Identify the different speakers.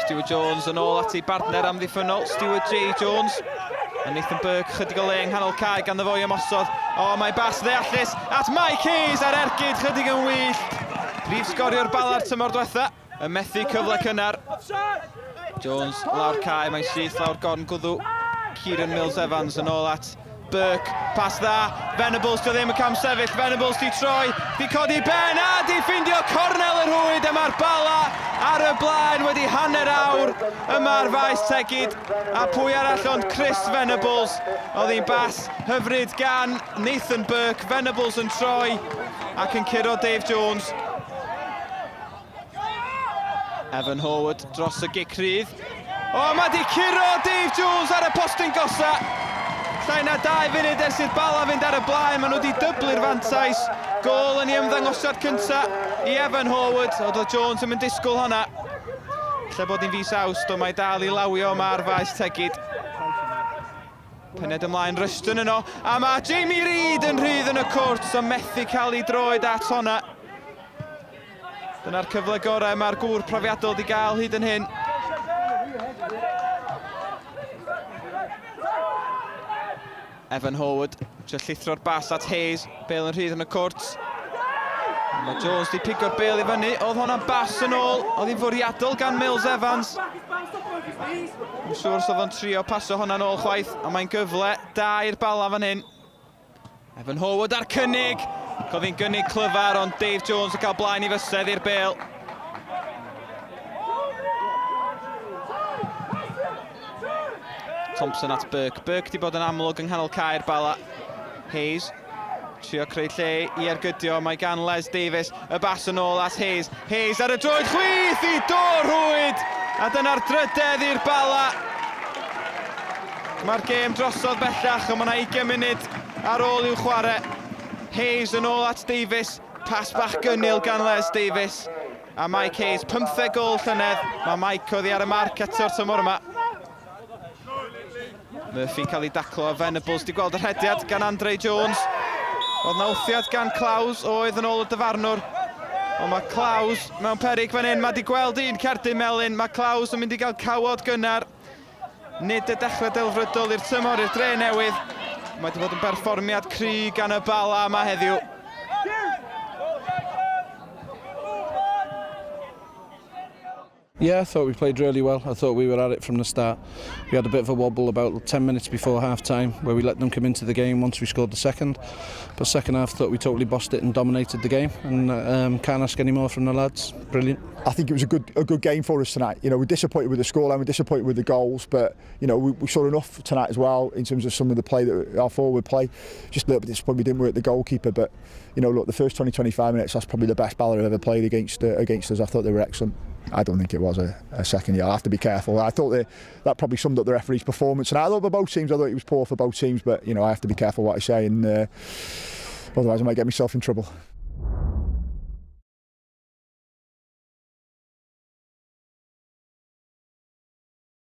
Speaker 1: Stewart Jones yn ôl at ei partner amddiffynol, Stewart J Jones. A Nathan Burke chydig o le yng nghanol cae gan ddo fo i ymosod. O, mae bas ddeallus at Mike Hayes ar ergyd chydig yn wyllt. Prif sgorio'r Bala'r tymor diwetha, y methu cyfle cynnar. Jones lawr cae, mae'n syth lawr gorn gwddw. Kieran Mills-Evans yn ôl at Burke, pas dda, Venables dio ddim yn cam sefyll, Venables di troi, di codi ben a di ffindio cornel yr hwyd, yma'r Bala ar y blaen wedi hanner awr, yma'r faes tegid, a pwy arall ond Chris Venables, oedd hi'n bas hyfryd gan Nathan Burke, Venables yn troi ac yn curo Dave Jones. Evan Howard dros y gic rydd, o mae di curo Dave Jones ar y postyn gosa. Llai na 2 funud ers i'r Bala fynd ar y blaen, maen nhw wedi dyblu'r fantais. Gôl yn ei ymddangosiad cynta i Evan Howard, oedd o Jones yn mynd disgwyl honna. Lle bod hi'n fis Awst, o mae dal i lawio ma'r faes tegid. Pened ymlaen Rushton yno, a mae Jamie Reid yn rhydd yn y cwrt, so methu cael ei droed at honna. Dyna'r cyfle gorau mae'r gŵr profiadol di gael hyd yn hyn. Evan Howard, trio llithro'r bas at Hayes, Bale yn rhydd yn y cwrt. Mae Jones di pigo'r Bale i fyny, oedd hwnna'n bas yn ôl, oedd hi'n fwriadol gan Mills-Evans. Yn siŵr os oedd o'n trio paso hwnna'n ôl chwaith, a mae'n gyfle da i'r Bala fan hyn. Evan Howard ar cynnig, oedd hi'n gynnig clyfar, ond Dave Jones yn cael blaen i fysedd i'r Bale. Thompson at Burke. Burke di bod yn amlwg yng nghanol cae'r Bala. Hayes, trio creu lle i ergydio, mae gan Les Davies y bas yn ôl at Hayes. Hayes ar y droed chwith i dor hwyd, a dyna'r drydedd i'r Bala. Mae'r gêm drosodd bellach, ond mae 20 munud ar ôl i'w chwarae. Hayes yn ôl at Davies, pas bach gynnil gan Les Davies. A Mike Hayes, 15 gôl llynedd. Mae Mike oddi ar y marc eto'r tymor yma. Murphy'n cael ei daclo, Venables di gweld y rhediad gan Andre Jones. Oedd na wthiad gan Claws oedd yn ôl y dyfarnwr. Ond mae Claws mewn peryg fan hyn, mae di gweld un cerdyn melyn. Mae Claws yn mynd i gael cawod gynnar. Nid y dechrau delfrydol i'r tymor i'r Drenewydd. Mae di bod yn berfformiad cry gan y Bala yma heddiw.
Speaker 2: Yeah, I thought we played really well. I thought we were at it from the start. We had a bit of a wobble about 10 minutes before half-time where we let them come into the game once we scored the second. But second half, I thought we totally bossed it and dominated the game, and can't ask any more from the lads. Brilliant.
Speaker 3: I think it was a good game for us tonight. You know, we're disappointed with the scoreline, we're disappointed with the goals, but you know, we saw enough tonight as well in terms of some of the play that our forward play. Just a little bit disappointed we didn't work the goalkeeper, but you know, look, the first 20-25 minutes, that's probably the best Bala I've ever played against us. I thought they were excellent. I don't think it was a second year. I have to be careful. I thought that probably summed up the referee's performance. And I thought for both teams, I thought it was poor for both teams. But you know, I have to be careful what I say, and otherwise I might get myself in trouble.